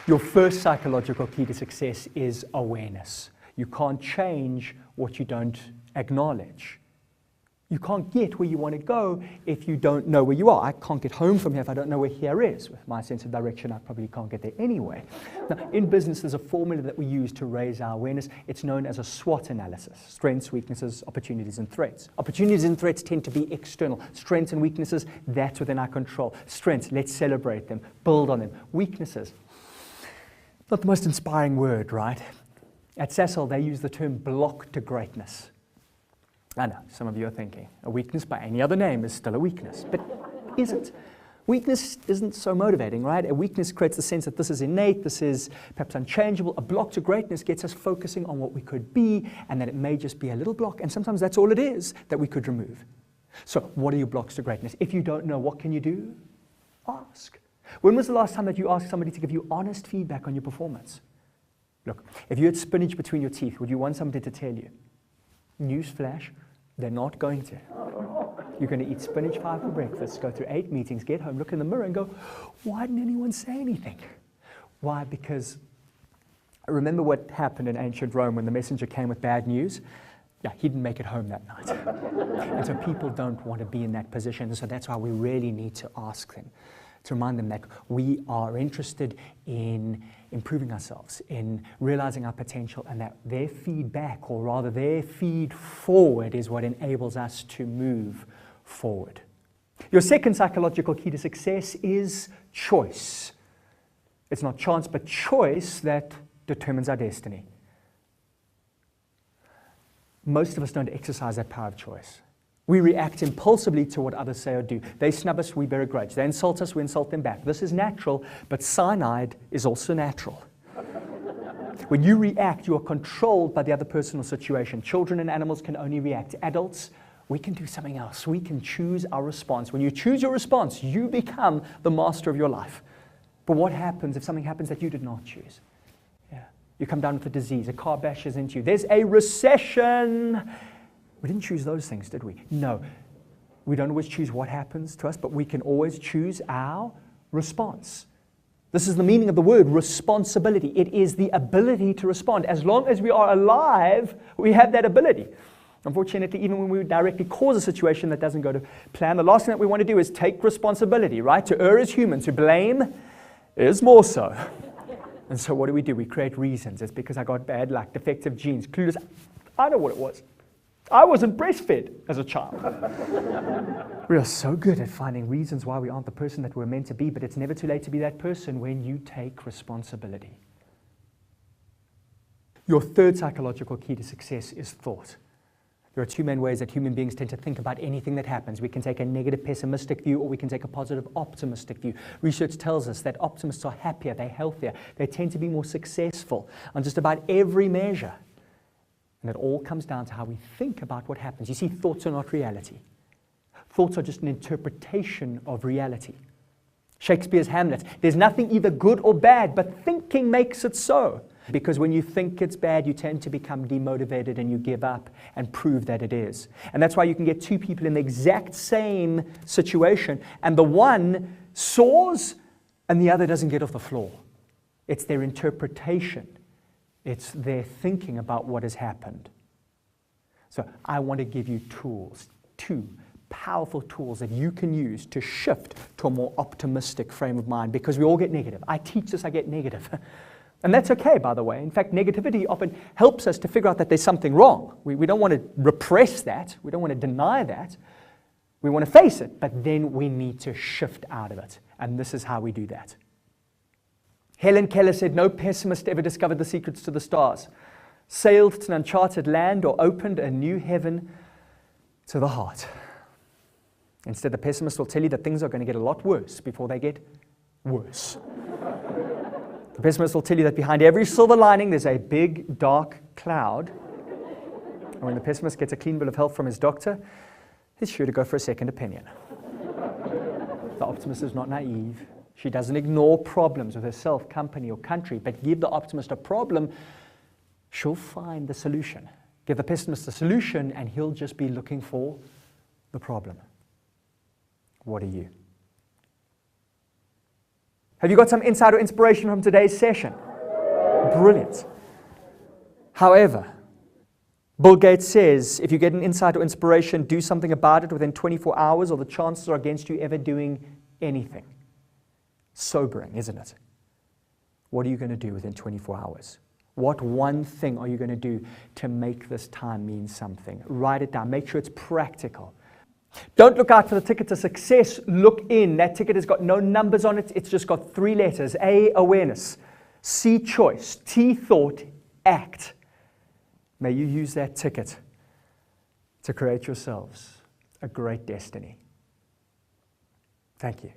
Your first psychological key to success is awareness. You can't change what you don't acknowledge. You can't get where you want to go if you don't know where you are. I can't get home from here if I don't know where here is. With my sense of direction, I probably can't get there anyway. Now, in business, there's a formula that we use to raise our awareness. It's known as a SWOT analysis: strengths, weaknesses, opportunities, and threats. Opportunities and threats tend to be external. Strengths and weaknesses, that's within our control. Strengths, let's celebrate them, build on them. Weaknesses, not the most inspiring word, right? At Sasol, they use the term block to greatness. I know, some of you are thinking, a weakness by any other name is still a weakness, but is it? Weakness isn't so motivating, right? A weakness creates the sense that this is innate, this is perhaps unchangeable. A block to greatness gets us focusing on what we could be, and that it may just be a little block, and sometimes that's all it is that we could remove. So what are your blocks to greatness? If you don't know, what can you do? Ask. When was the last time that you asked somebody to give you honest feedback on your performance? Look, if you had spinach between your teeth, would you want somebody to tell you? Newsflash, they're not going to. You're going to eat spinach pie for breakfast, go through 8 meetings, get home, look in the mirror and go, why didn't anyone say anything? Why? Because remember what happened in ancient Rome when the messenger came with bad news? Yeah, he didn't make it home that night. And so people don't want to be in that position. So that's why we really need to ask them, to remind them that we are interested in improving ourselves, in realizing our potential, and that their feedback, or rather their feed forward, is what enables us to move forward. Your second psychological key to success is choice. It's not chance, but choice that determines our destiny. Most of us don't exercise that power of choice. We react impulsively to what others say or do. They snub us, we bear a grudge. They insult us, we insult them back. This is natural, but cyanide is also natural. When you react, you are controlled by the other person or situation. Children and animals can only react. Adults, we can do something else. We can choose our response. When you choose your response, you become the master of your life. But what happens if something happens that you did not choose? Yeah. You come down with a disease, a car bashes into you. There's a recession. We didn't choose those things, did we? No. We don't always choose what happens to us, but we can always choose our response. This is the meaning of the word responsibility. It is the ability to respond. As long as we are alive, we have that ability. Unfortunately, even when we directly cause a situation that doesn't go to plan, the last thing that we want to do is take responsibility, right? To err is human, to blame is more so. And so what do? We create reasons. It's because I got bad luck, defective genes, clueless. I know what it was. I wasn't breastfed as a child. We are so good at finding reasons why we aren't the person that we're meant to be, but it's never too late to be that person when you take responsibility. Your third psychological key to success is thought. There are two main ways that human beings tend to think about anything that happens. We can take a negative, pessimistic view, or we can take a positive, optimistic view. Research tells us that optimists are happier, they're healthier, they tend to be more successful on just about every measure. And it all comes down to how we think about what happens. You see, thoughts are not reality. Thoughts are just an interpretation of reality. Shakespeare's Hamlet, there's nothing either good or bad, but thinking makes it so. Because when you think it's bad, you tend to become demotivated and you give up and prove that it is. And that's why you can get two people in the exact same situation, and the one soars and the other doesn't get off the floor. It's their interpretation. It's their thinking about what has happened. So I want to give you tools, two powerful tools that you can use to shift to a more optimistic frame of mind, because we all get negative. I teach this, I get negative. And that's okay, by the way. In fact, negativity often helps us to figure out that there's something wrong. We don't want to repress that. We don't want to deny that. We want to face it, but then we need to shift out of it. And this is how we do that. Helen Keller said, no pessimist ever discovered the secrets to the stars, sailed to an uncharted land, or opened a new heaven to the heart. Instead, the pessimist will tell you that things are going to get a lot worse before they get worse. The pessimist will tell you that behind every silver lining, there's a big, dark cloud. And when the pessimist gets a clean bill of health from his doctor, he's sure to go for a second opinion. The optimist is not naive. She doesn't ignore problems with herself, company, or country, but give the optimist a problem, she'll find the solution. Give the pessimist the solution, and he'll just be looking for the problem. What are you? Have you got some insight or inspiration from today's session? Brilliant. However, Bill Gates says, if you get an insight or inspiration, do something about it within 24 hours or the chances are against you ever doing anything. Sobering, isn't it? What are you going to do within 24 hours? What one thing are you going to do to make this time mean something? Write it down. Make sure it's practical. Don't look out for the ticket to success. Look in. That ticket has got no numbers on it. It's just got 3 letters. A, awareness. C, choice. T, thought. Act. May you use that ticket to create yourselves a great destiny. Thank you.